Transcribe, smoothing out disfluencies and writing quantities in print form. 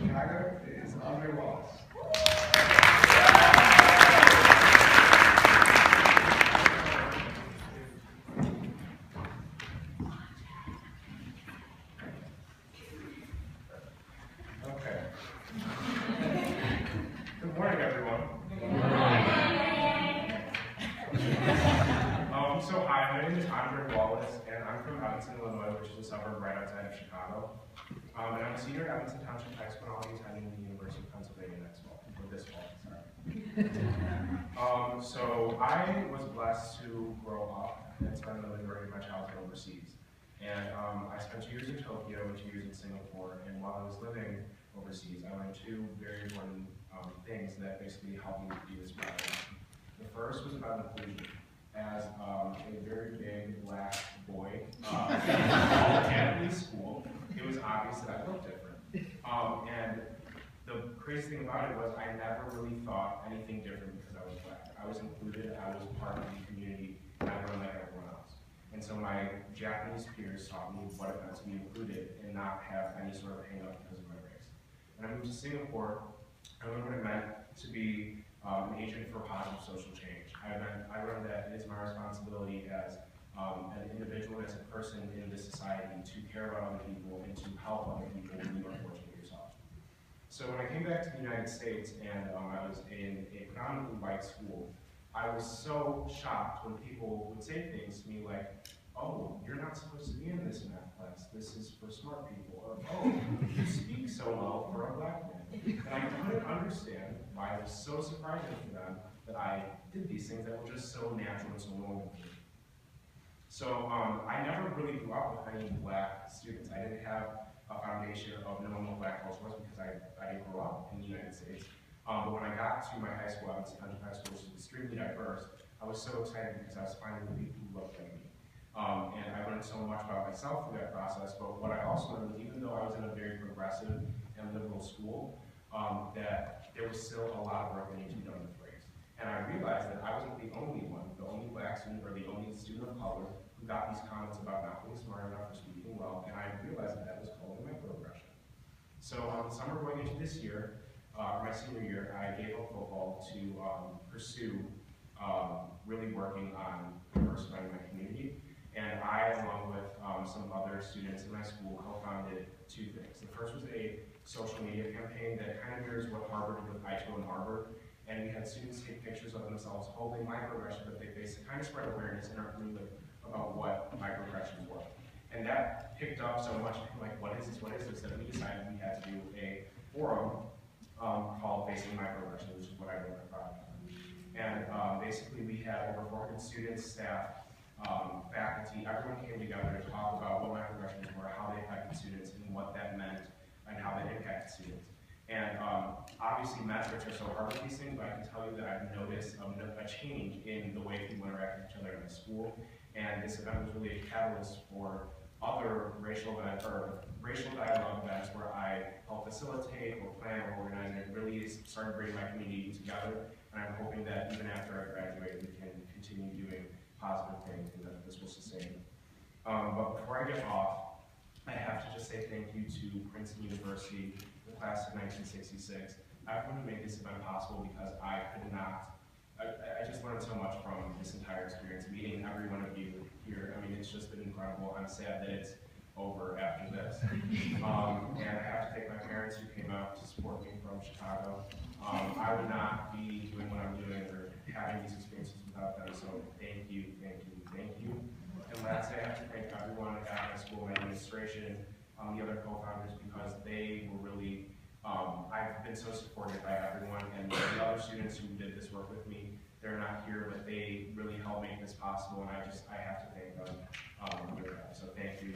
Chicago is Wallace. Okay. Good morning, everyone. Good morning. So hi, my name is Wallace, and I'm from Evanston, Illinois, which is a suburb right outside of Chicago. And I'm a senior at Evanston Township High School, and I'll be attending the University of Pennsylvania this fall, sorry. So I was blessed to grow up and spend the majority of my childhood overseas. And I spent 2 years in Tokyo and 2 years in Singapore, and while I was living overseas, I learned two very important things that basically helped me do this project. The first was about inclusion. As a very big black boy at Japanese school, it was obvious that I looked different. And the crazy thing about it was I never really thought anything different because I was black. I was included, I was part of the community, and I learned like everyone else. And so my Japanese peers taught me what it meant to be included and not have any sort of hang up because of my race. When I moved to Singapore, I learned what it meant to be an agent for positive social change. I learned that it is my responsibility as an individual, as a person in this society, to care about other people and to help other people when you are fortunate yourself. So when I came back to the United States and I was in a predominantly white school, I was so shocked when people would say things to me like, oh, you're not supposed to be in this math class, this is for smart people, or oh, you speak so well for a black man. And I couldn't understand why it was so surprising for them that I did these things that were just so natural and so normal to me. So I never really grew up with any black students. I didn't have a foundation of knowing what black culture was because I didn't grow up in the United States. But when I got to my high school, Evanston Township High School, which is extremely diverse, I was so excited because I was finding the people who looked like me. And I learned so much about myself through that process, but what I also learned was even though I was in a very progressive and liberal school, that there was still a lot of work that needed to be done with race. And I realized that I wasn't the only one, the only black student or the only student of color who got these comments about not being smart enough or speaking well, and I realized that was called a microaggression. So the summer going into this year, my senior year, I gave up football to pursue really working on diversifying my community. And I, along with some other students in my school, co-founded two things. The first was a social media campaign that kind of mirrors what Harvard did with ITO and Harvard. And we had students take pictures of themselves holding microaggressions that they faced to kind of spread awareness in our community about what microaggressions were. And that picked up so much, like, what is this, that we decided we had to do a forum called Facing Microaggressions, which is what I wrote my project on. And basically we had over 400 students, staff, faculty, everyone came together to talk about what microaggressions were, how they affected students, and what that meant, and how they impacted students. And obviously metrics are so hard with these things, but I can tell you that I've noticed a change in the way people interact with each other in the school. And this event was really a catalyst for other racial dialogue events where I help facilitate or plan or organize, and it really started bringing my community together. And I'm hoping that even after I graduate, we can continue doing positive things and that this will sustain. But before I get off, I have to just say thank you to Princeton University, the class of 1966. Everyone who made this event possible, because I could not, I just learned so much from this entire experience, meeting every one of you here. I mean, it's just been incredible. I'm sad that it's over after this. And I have to thank my parents who came out to support me from Chicago. I would not be doing what I'm doing or having these experiences without them, so thank you, thank you, thank you. And lastly, I have to thank everyone at my school, my administration, the other co-founders, because they were really, I've been so supported by everyone, and the other students who did this work with me, they're not here, but they really helped make this possible, and I have to thank them for that, so thank you.